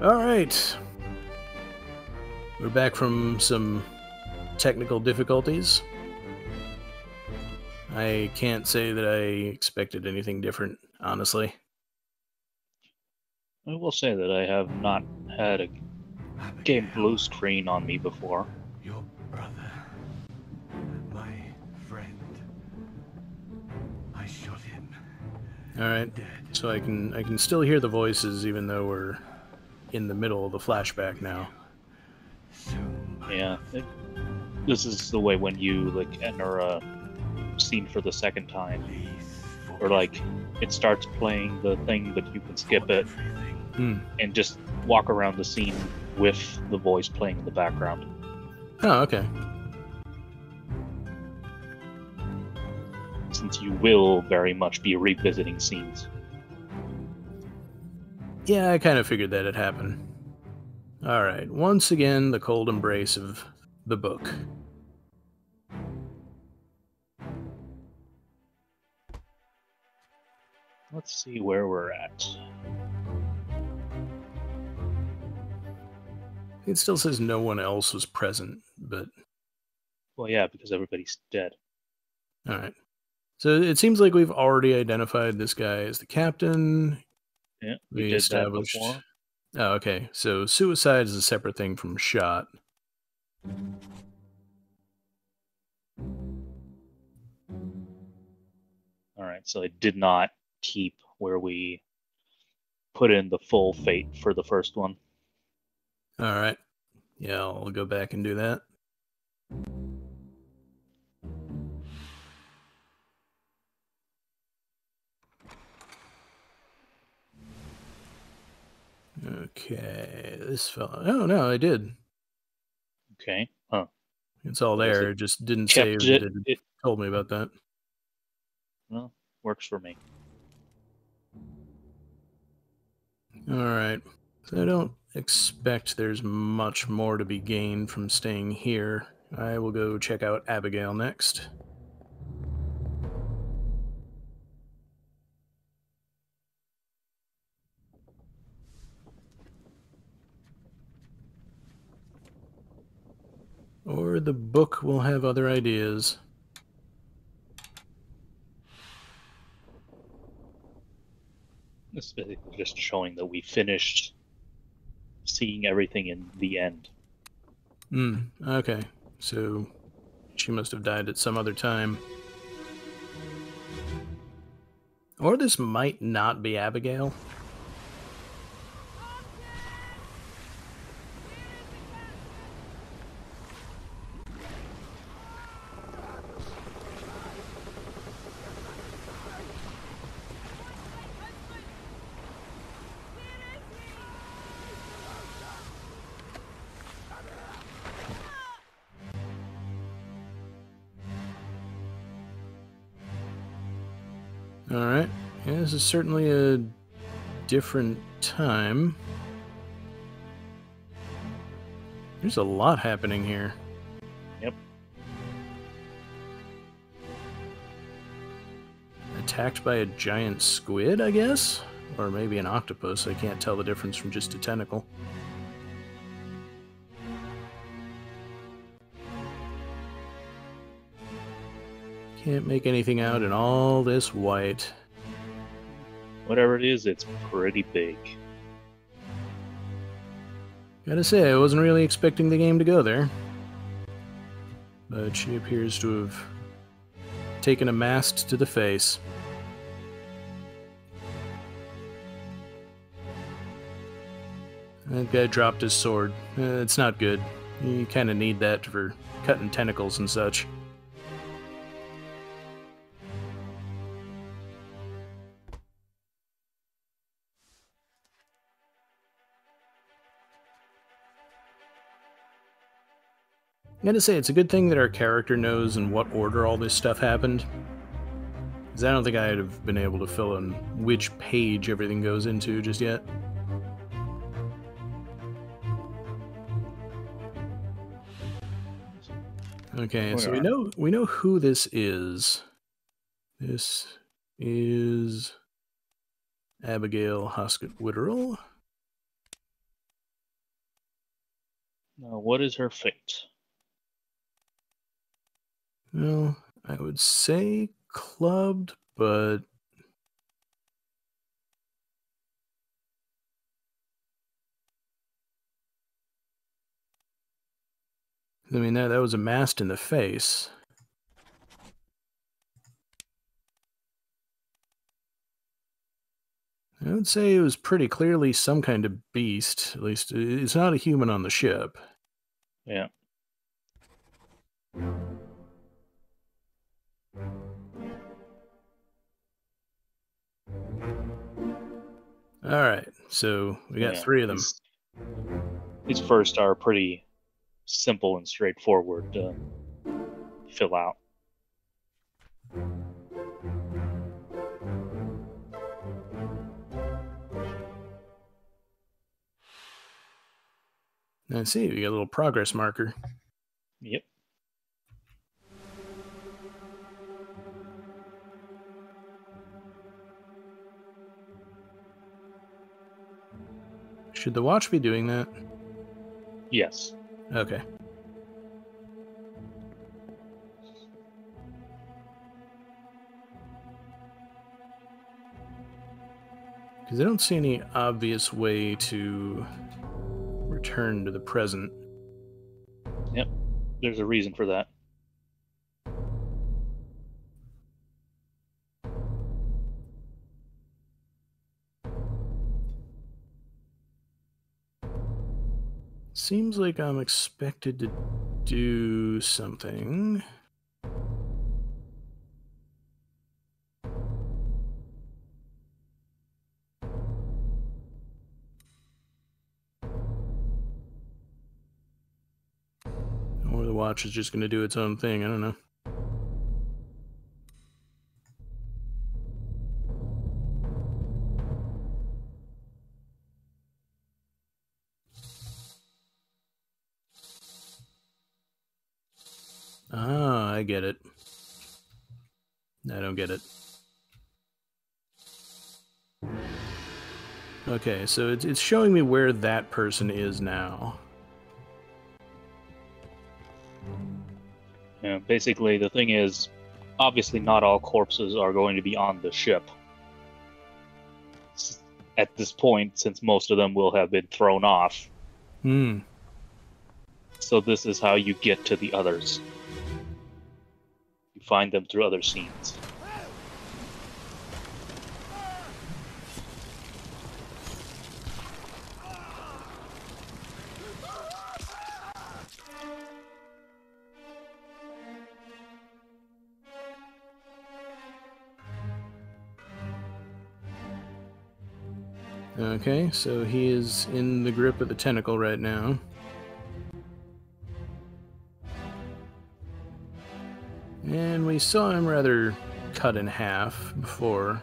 All right. We're back from some technical difficulties. I can't say that I expected anything different, honestly. I will say that I have not had a game Abigail, blue screen on me before. your brother, my friend. I shot him All right. dead. So I can still hear the voices even though we're in the middle of the flashback With now. you. Soon, my Yeah, love. this is the way when you like enter a scene for the second time, Please or forgive like me it starts playing the thing, but you can skip for it everything. Hmm. and just walk around the scene with the voice playing in the background. Oh, okay. Since you will very much be revisiting scenes. Yeah, I kind of figured that had happened. All right. Once again, the cold embrace of the book. Let's see where we're at. It still says no one else was present, but Well, yeah, because everybody's dead. all right. So it seems like we've already identified this guy as the captain. Yeah, we We did that established. before. Oh, okay. So suicide is a separate thing from shot. All right, so I did not keep where we put in the full fate for the first one. All right. Yeah, I'll go back and do that. Okay. This fella. Oh, no, I did. Okay. Huh. It's all I guess there. it It just didn't kept save that it. it had It told me about that. well, works for me. All right. So I don't expect there's much more to be gained from staying here. I will go check out Abigail next. Or the book will have other ideas. This is basically just showing that we finished seeing everything in the end. Okay. So she must have died at some other time. Or this might not be Abigail. All right. Yeah, this is certainly a different time. There's a lot happening here. Yep. Attacked by a giant squid, I guess? Or maybe an octopus. I can't tell the difference from just a tentacle. Can't make anything out in all this white. Whatever it is, it's pretty big. Gotta say, I wasn't really expecting the game to go there. But she appears to have taken a mast to the face. That guy dropped his sword. It's not good. You kind of need that for cutting tentacles and such. I gotta say, it's a good thing that our character knows in what order all this stuff happened. Because I don't think I'd have been able to fill in which page everything goes into just yet. Okay, so Where? we know who this is. This is Abigail Hoskett Witterell. Now, what is her fate? Well, I would say clubbed, but I mean that was a mast in the face. I would say it was pretty clearly some kind of beast. At least it's not a human on the ship. Yeah. All right, so we got Yeah. 3 of them. These first are pretty simple and straightforward to fill out. I see, we got a little progress marker. Yep. Should the watch be doing that? Yes. Okay. Because I don't see any obvious way to return to the present. Yep. There's a reason for that. Seems like I'm expected to do something. Or the watch is just going to do its own thing. I don't know. Ah, I get it. I don't get it. Okay, so it's showing me where that person is now. Yeah, basically, the thing is, obviously, not all corpses are going to be on the ship. At this point, since most of them will have been thrown off. Hmm. So this is how you get to the others. You find them through other scenes. Okay, so he is in the grip of the tentacle right now. And we saw him rather cut in half before.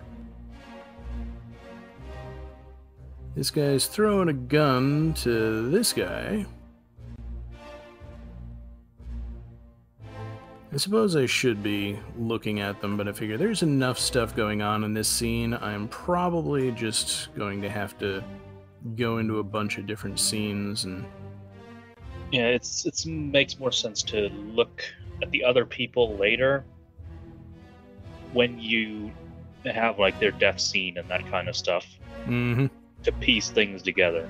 This guy's throwing a gun to this guy. I suppose I should be looking at them, but I figure there's enough stuff going on in this scene. I'm probably just going to have to go into a bunch of different scenes and... Yeah, it makes more sense to look at the other people later when you have like their death scene and that kind of stuff to piece things together.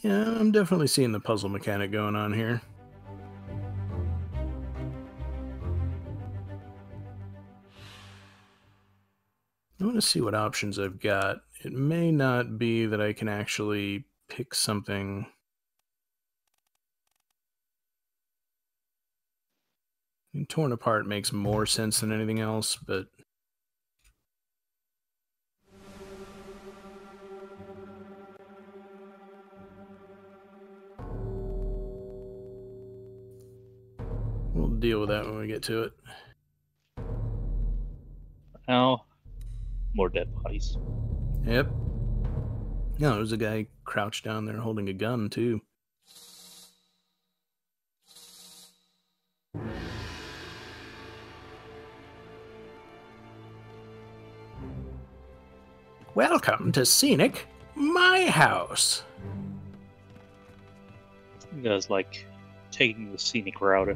Yeah, I'm definitely seeing the puzzle mechanic going on here. I want to see what options I've got. It may not be that I can actually pick something. I mean, torn apart makes more sense than anything else, but... we'll deal with that when we get to it. Now, more dead bodies. Yep. No, there's a guy crouched down there holding a gun, too. Welcome to Scenic My house. You guys like taking the scenic route.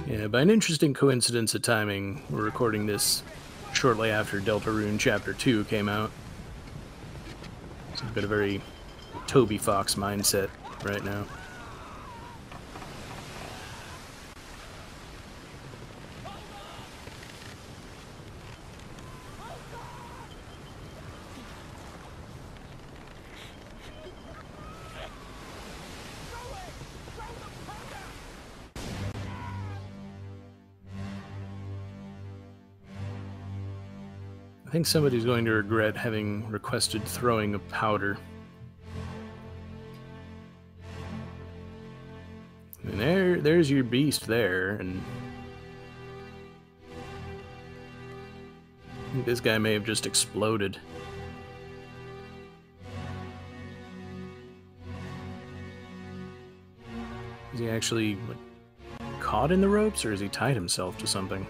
Yeah, by an interesting coincidence of timing, we're recording this shortly after Deltarune Chapter 2 came out. So I've got a very Toby Fox mindset right now. I think somebody's going to regret having requested throwing of powder. And there's your beast there, and I think this guy may have just exploded. Is he actually like, caught in the ropes, or has he tied himself to something?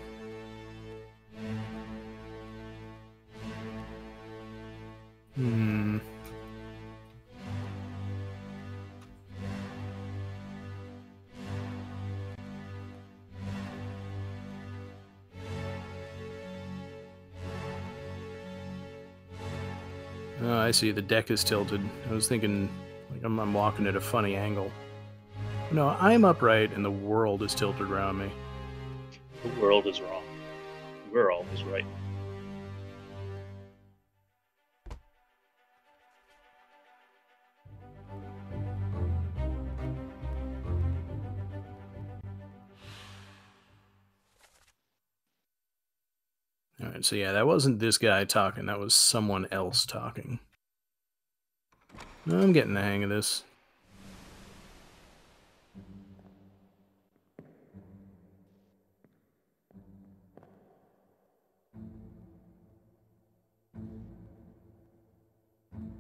Oh, I see. The deck is tilted. I was thinking, like, I'm walking at a funny angle. No, I'm upright, and the world is tilted around me. The world is wrong. We're always right. Alright, so yeah, that wasn't this guy talking, that was someone else talking. I'm getting the hang of this.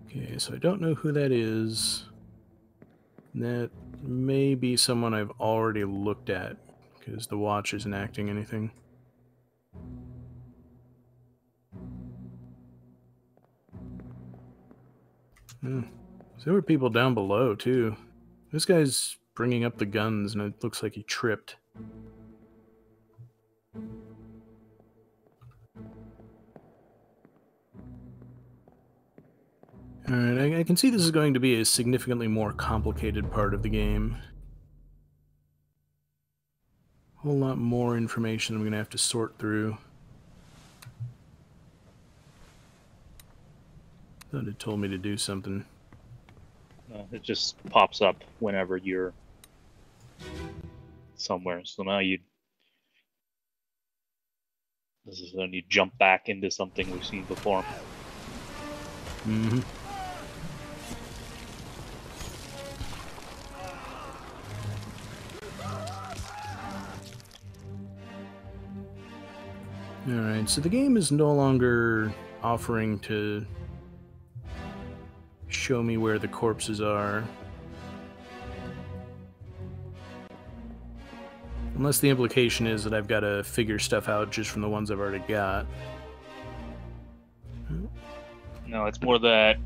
Okay, so I don't know who that is. That may be someone I've already looked at, because the watch isn't acting anything. So there were people down below, too. This guy's bringing up the guns, and it looks like he tripped. Alright, I can see this is going to be a significantly more complicated part of the game. A whole lot more information I'm going to have to sort through. Thought it told me to do something. It just pops up whenever you're somewhere. So now this is when you jump back into something we've seen before. Mm-hmm. Alright, so the game is no longer offering to show me where the corpses are. Unless the implication is that I've got to figure stuff out just from the ones I've already got. No, it's more that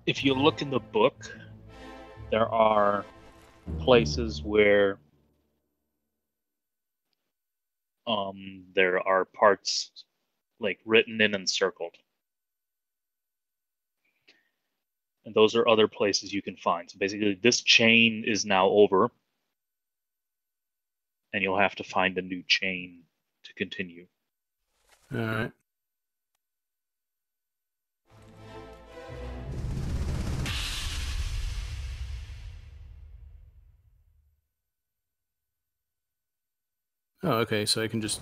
if you look in the book, there are places where there are parts like written in and circled. And those are other places you can find. So basically this chain is now over, and you'll have to find a new chain to continue. Alright. Oh, okay, so I can just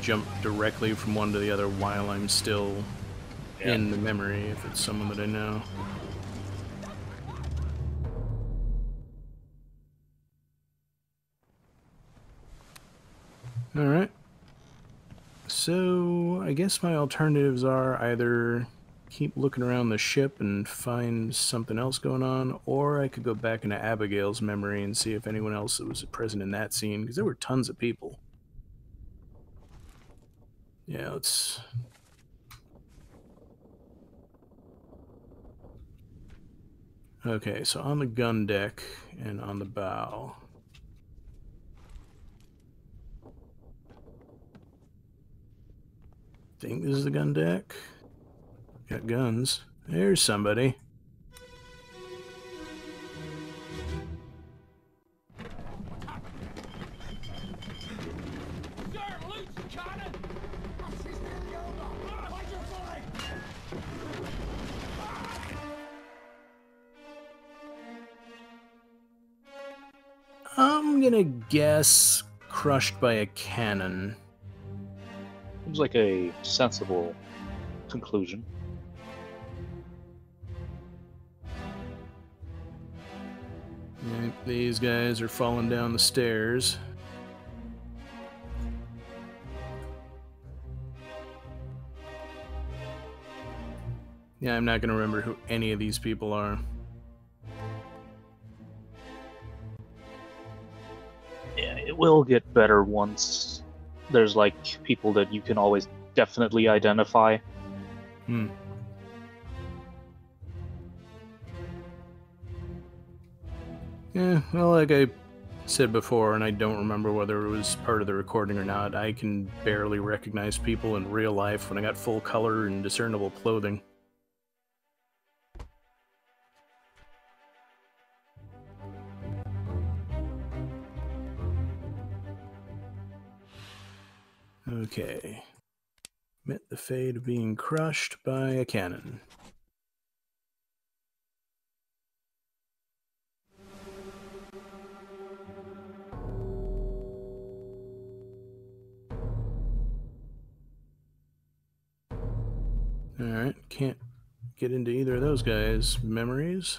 jump directly from one to the other while I'm still in the memory, if it's someone that I know. Alright. So, I guess my alternatives are either keep looking around the ship and find something else going on, or I could go back into Abigail's memory and see if anyone else was present in that scene, because there were tons of people. Yeah, let's... Okay, so on the gun deck and on the bow. Think this is the gun deck? Got guns. There's somebody. I'm gonna guess crushed by a cannon. Seems like a sensible conclusion. Right, these guys are falling down the stairs. Yeah, I'm not gonna remember who any of these people are. Yeah, it will get better once there's like people that you can always definitely identify. Yeah, well, like I said before, and I don't remember whether it was part of the recording or not, I can barely recognize people in real life when I got full color and discernible clothing. Okay. Met the fate of being crushed by a cannon. Alright, can't get into either of those guys' memories.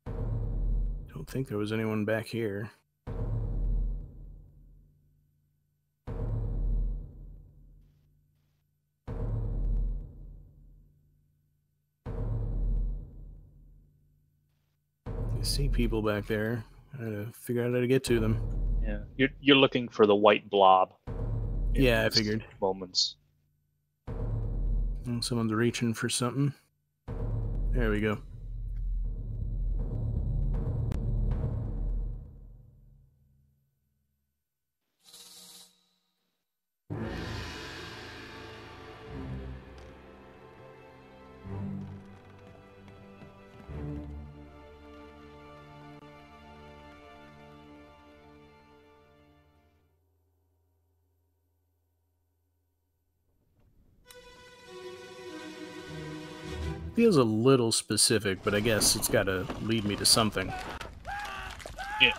Don't think there was anyone back here. I see people back there. I gotta figure out how to get to them. Yeah, you're looking for the white blob. Yeah, I those figured. Moments. Oh, someone's reaching for something. There we go. Feels a little specific, but I guess it's gotta lead me to something. Yeah.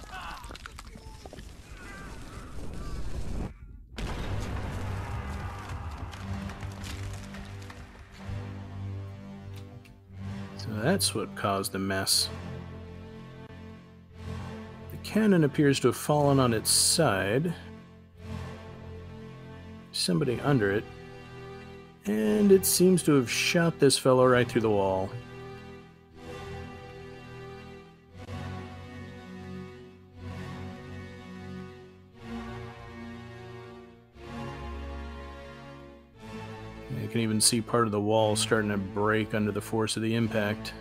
So that's what caused the mess. The cannon appears to have fallen on its side. Somebody under it. And it seems to have shot this fellow right through the wall. You can even see part of the wall starting to break under the force of the impact.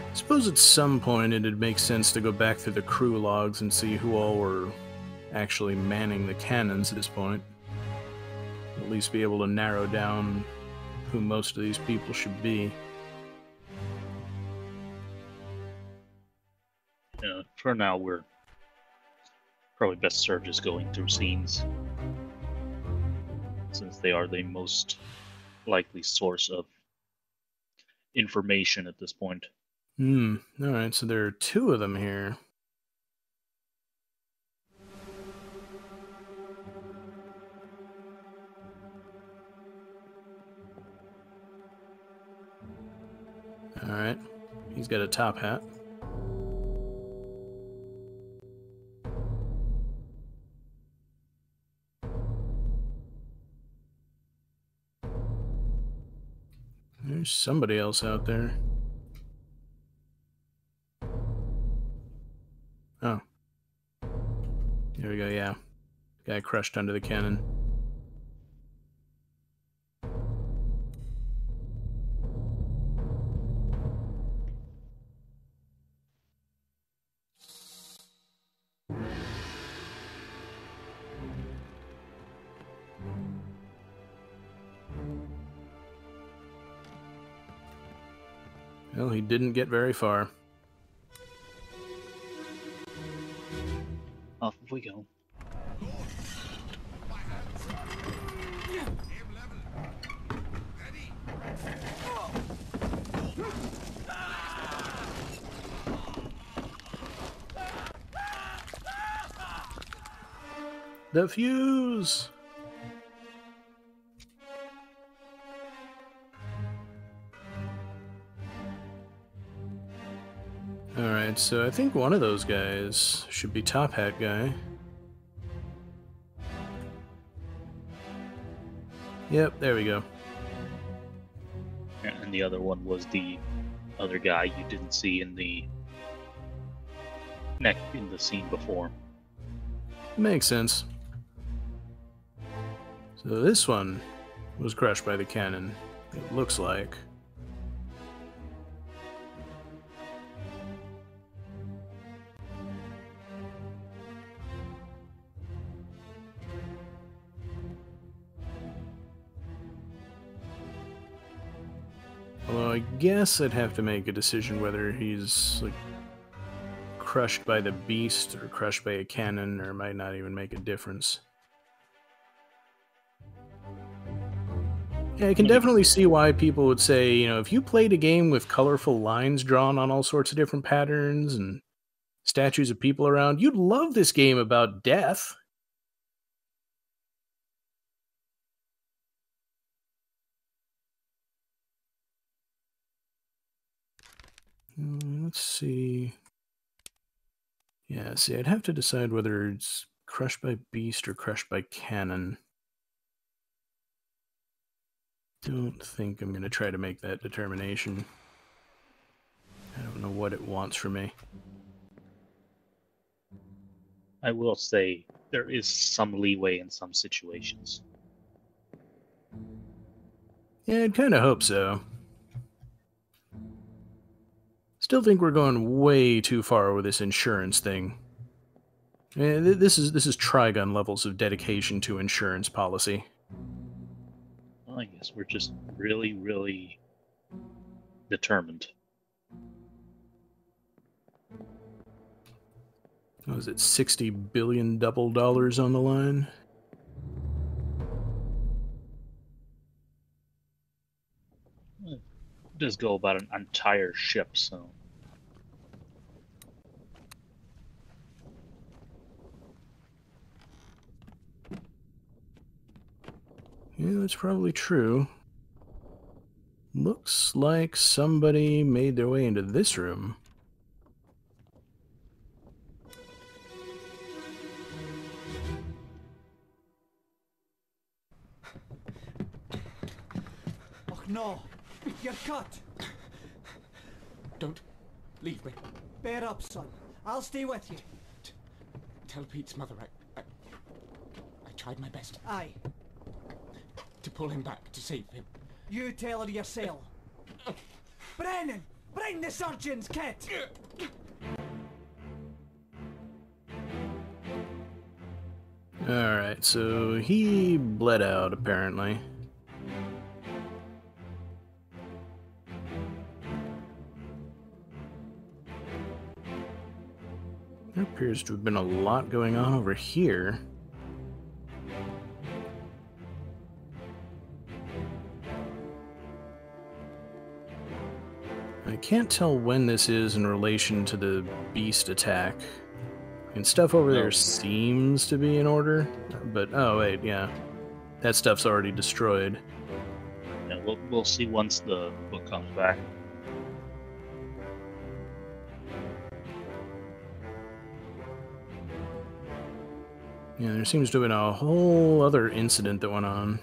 I suppose at some point it'd make sense to go back through the crew logs and see who all were actually manning the cannons at this point. At least be able to narrow down who most of these people should be. For now, we're probably best served just going through scenes, since they are the most likely source of information at this point. Alright, so there are two of them here. Alright. He's got a top hat. There's somebody else out there. Oh. There we go, yeah. Guy crushed under the cannon. Well, he didn't get very far. Off we go. The fuse! Alright, so I think one of those guys should be Top Hat Guy. Yep, there we go. And the other one was the other guy you didn't see in the scene before. Makes sense. So this one was crushed by the cannon, it looks like. Although I guess I'd have to make a decision whether he's like crushed by the beast or crushed by a cannon, or it might not even make a difference. Yeah, I can definitely see why people would say, you know, if you played a game with colorful lines drawn on all sorts of different patterns and statues of people around, you'd love this game about death. Let's see. Yeah, see, I'd have to decide whether it's crushed by beast or crushed by cannon. Don't think I'm going to try to make that determination. I don't know what it wants from me. I will say there is some leeway in some situations. Yeah, I'd kind of hope so. Still think we're going way too far with this insurance thing. This is Trigun levels of dedication to insurance policy. Well, I guess we're just really, really determined. What was it, $60 billion double dollars on the line? It does go about an entire ship, so. Yeah, that's probably true. Looks like somebody made their way into this room. Oh no! You're cut! Don't leave me. Bear up, son. I'll stay with you. Tell Pete's mother I tried my best Aye. to pull him back, to save him. You tell her yourself. Brennan! Bring the surgeon's kit! Alright, so he bled out, apparently. There appears to have been a lot going on over here. I can't tell when this is in relation to the beast attack. And stuff over there seems to be in order, but oh wait, yeah. That stuff's already destroyed. Yeah, we'll see once the book comes back. Yeah, there seems to have been a whole other incident that went on.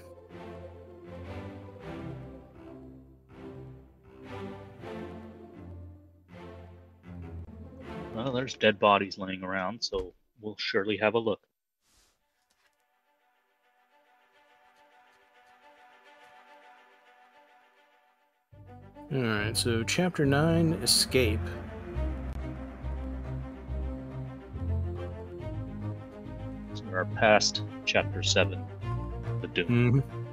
Well, there's dead bodies laying around, so we'll surely have a look. Alright, so Chapter 9, Escape. So we're past Chapter 7, the Doom. Mm-hmm.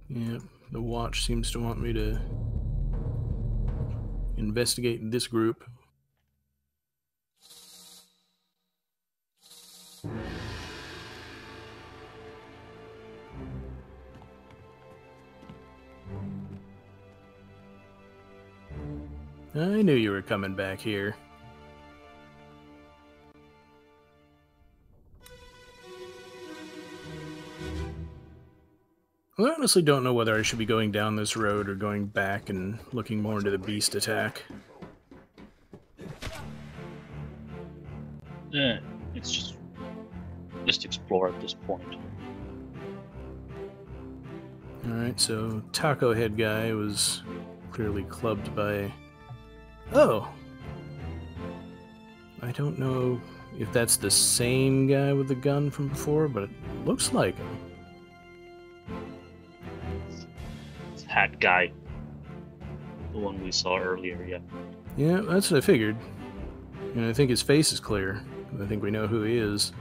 Yeah, the watch seems to want me to investigate this group. I knew you were coming back here. I honestly don't know whether I should be going down this road or going back and looking more into the beast attack. It's just explore at this point. Alright, so Taco Head guy was clearly clubbed by... Oh! I don't know if that's the same guy with the gun from before, but it looks like him. It's hat guy, the one we saw earlier. Yeah. Yeah, that's what I figured. And I think his face is clear. I think we know who he is.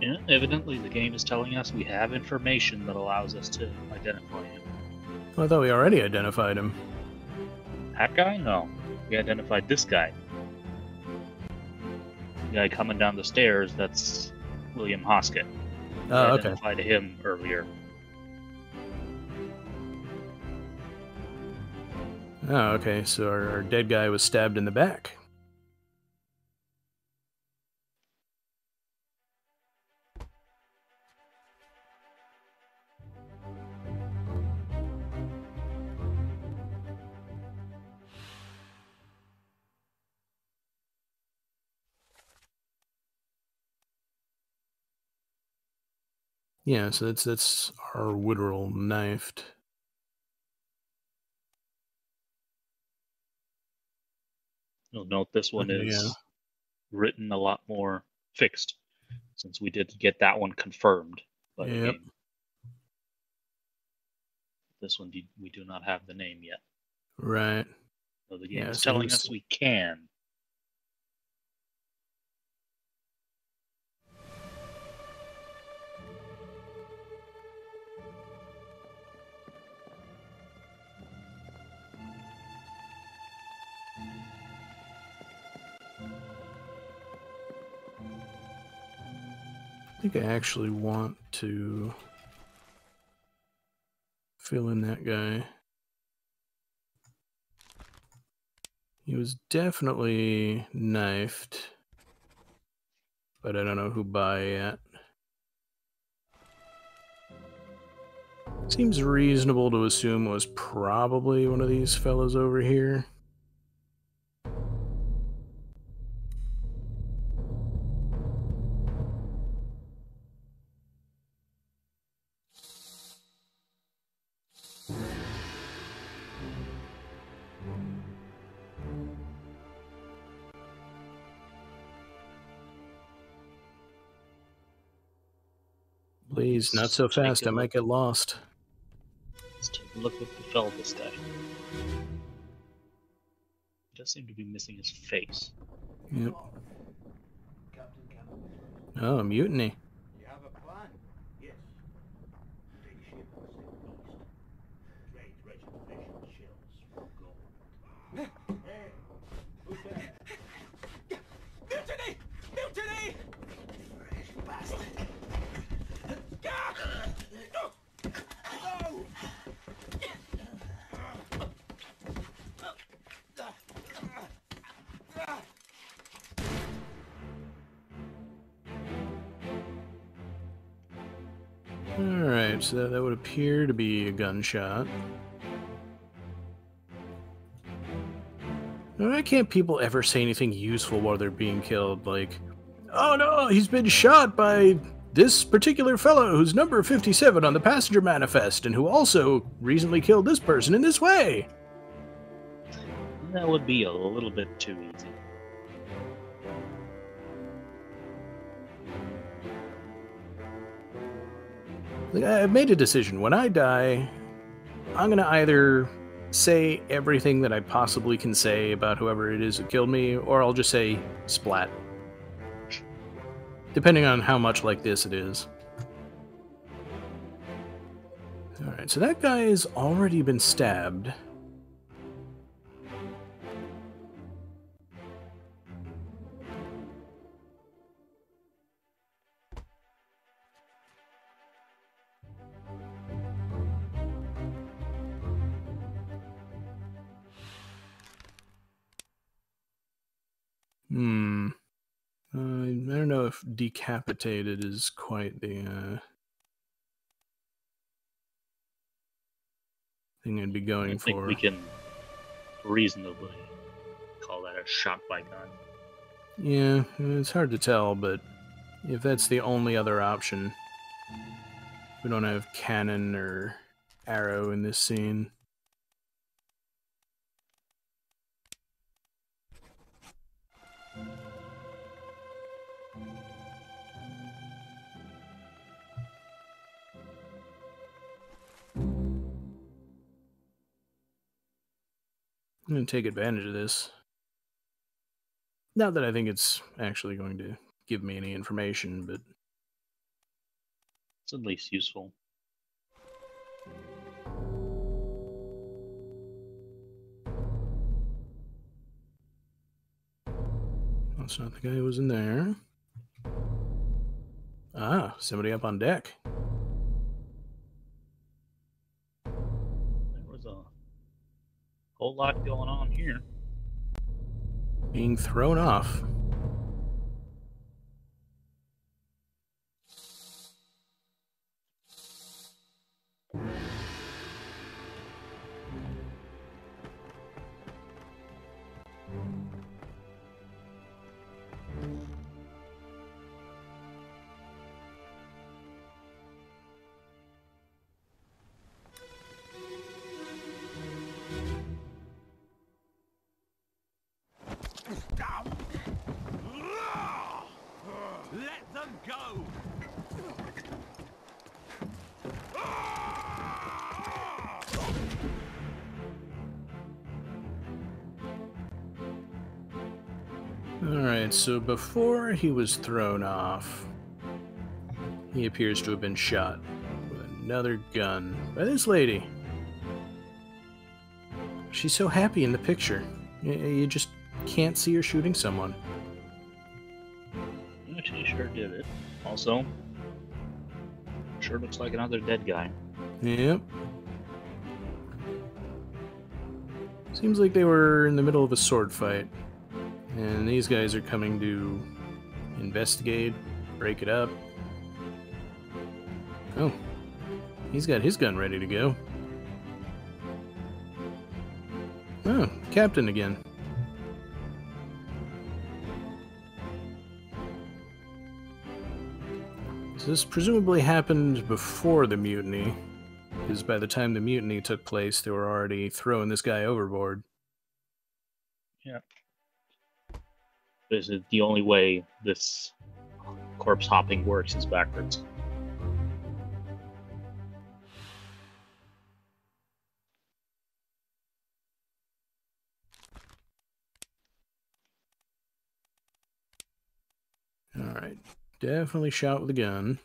Yeah. Evidently, the game is telling us we have information that allows us to identify him. Well, I thought we already identified him. Hat guy? No, we identified this guy. The guy coming down the stairs. That's William Hoskett. We Oh, okay. identified him earlier. Oh, okay, so our dead guy was stabbed in the back. Yeah, so that's our Woodrow knifed. You'll note this one Okay, is yeah. written a lot more fixed, since we did get that one confirmed by the Yep. game. This one, we do not have the name yet. Right. So the game Yeah, is so telling he's- us we can. I think I actually want to fill in that guy. He was definitely knifed, but I don't know who by yet. Seems reasonable to assume it was probably one of these fellows over here. Please, not so Let's take fast, a I might look. get lost. Let's take a look what befell this guy. He does seem to be missing his face. Yep. Oh, mutiny. You have a plan? Yes. Take ship southeast. Trade registration shells for gold. Hey, who's there? Mutiny! Mutiny! Fresh bastard. No! Alright, so that would appear to be a gunshot. Why can't people ever say anything useful while they're being killed? Like, oh no, he's been shot by this particular fellow who's number 57 on the passenger manifest and who also recently killed this person in this way. That would be a little bit too easy. Like, I've made a decision. When I die, I'm gonna either say everything that I possibly can say about whoever it is that killed me, or I'll just say splat. Depending on how much like this it is. Alright, so that guy has already been stabbed. I don't know if decapitated is quite the thing I'd be going I think for. we can reasonably call that a shot by gun. Yeah, it's hard to tell, but if that's the only other option, we don't have cannon or arrow in this scene. I'm going to take advantage of this. Not that I think it's actually going to give me any information, but It's at least useful. that's not the guy who was in there. Ah, somebody up on deck. There was a whole lot going on here. Being thrown off. Let them go! Alright, so before he was thrown off, he appears to have been shot with another gun by this lady. She's so happy in the picture. You just can't see her shooting someone. Yeah, she sure did it. Also, sure looks like another dead guy. Yep. Seems like they were in the middle of a sword fight. And these guys are coming to investigate, break it up. Oh, he's got his gun ready to go. Oh, Captain again. So this presumably happened before the mutiny, because by the time the mutiny took place, they were already throwing this guy overboard. Yeah. This is the only way this corpse hopping works is backwards. Alright, definitely shot with a gun.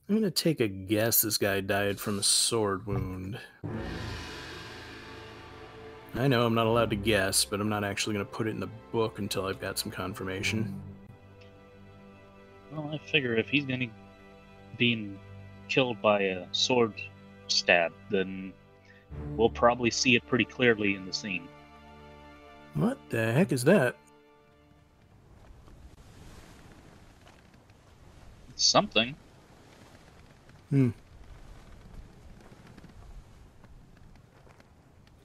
I'm gonna take a guess this guy died from a sword wound. I know I'm not allowed to guess, but I'm not actually gonna put it in the book until I've got some confirmation. Well, I figure if he's being killed by a sword stab, then We'll probably see it pretty clearly in the scene. What the heck is that? It's something. Hmm.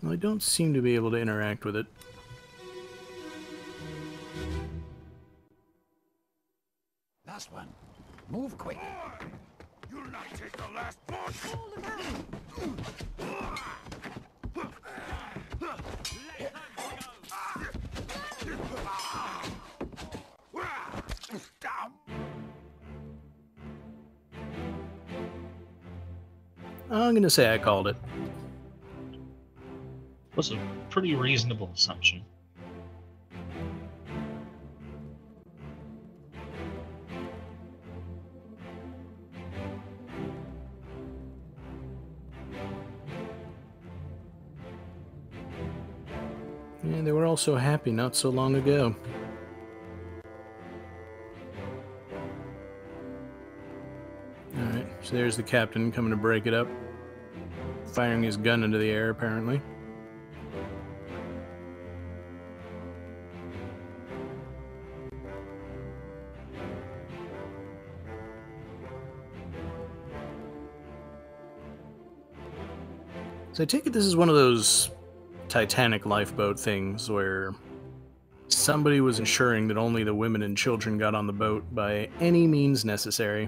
Well, I don't seem to be able to interact with it. Last one. Move quick. You'll not take the last push! I'm gonna say I called it. Was a pretty reasonable assumption. Yeah, they were all so happy not so long ago. Alright, so there's the captain coming to break it up. Firing his gun into the air, apparently. So I take it this is one of those Titanic lifeboat things where somebody was ensuring that only the women and children got on the boat by any means necessary.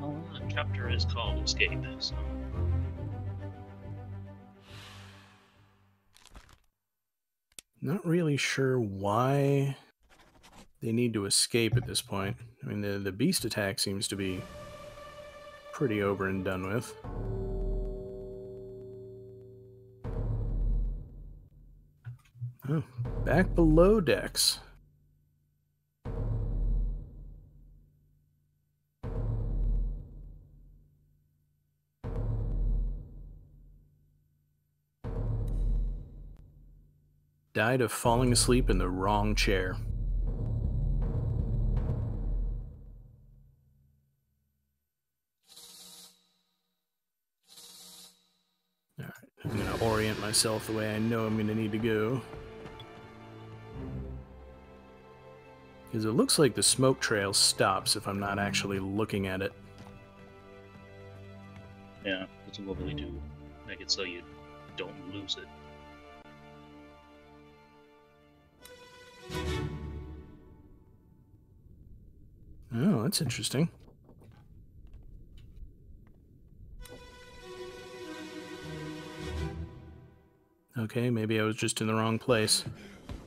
Well, the chapter is called Escape, so... Not really sure why they need to escape at this point. I mean, the beast attack seems to be pretty over and done with. Oh, back below decks. Died of falling asleep in the wrong chair. Alright, I'm going to orient myself the way I know I'm going to need to go. Because it looks like the smoke trail stops if I'm not actually looking at it. Yeah, presumably to make it so you don't lose it. Oh, that's interesting. Okay, maybe I was just in the wrong place.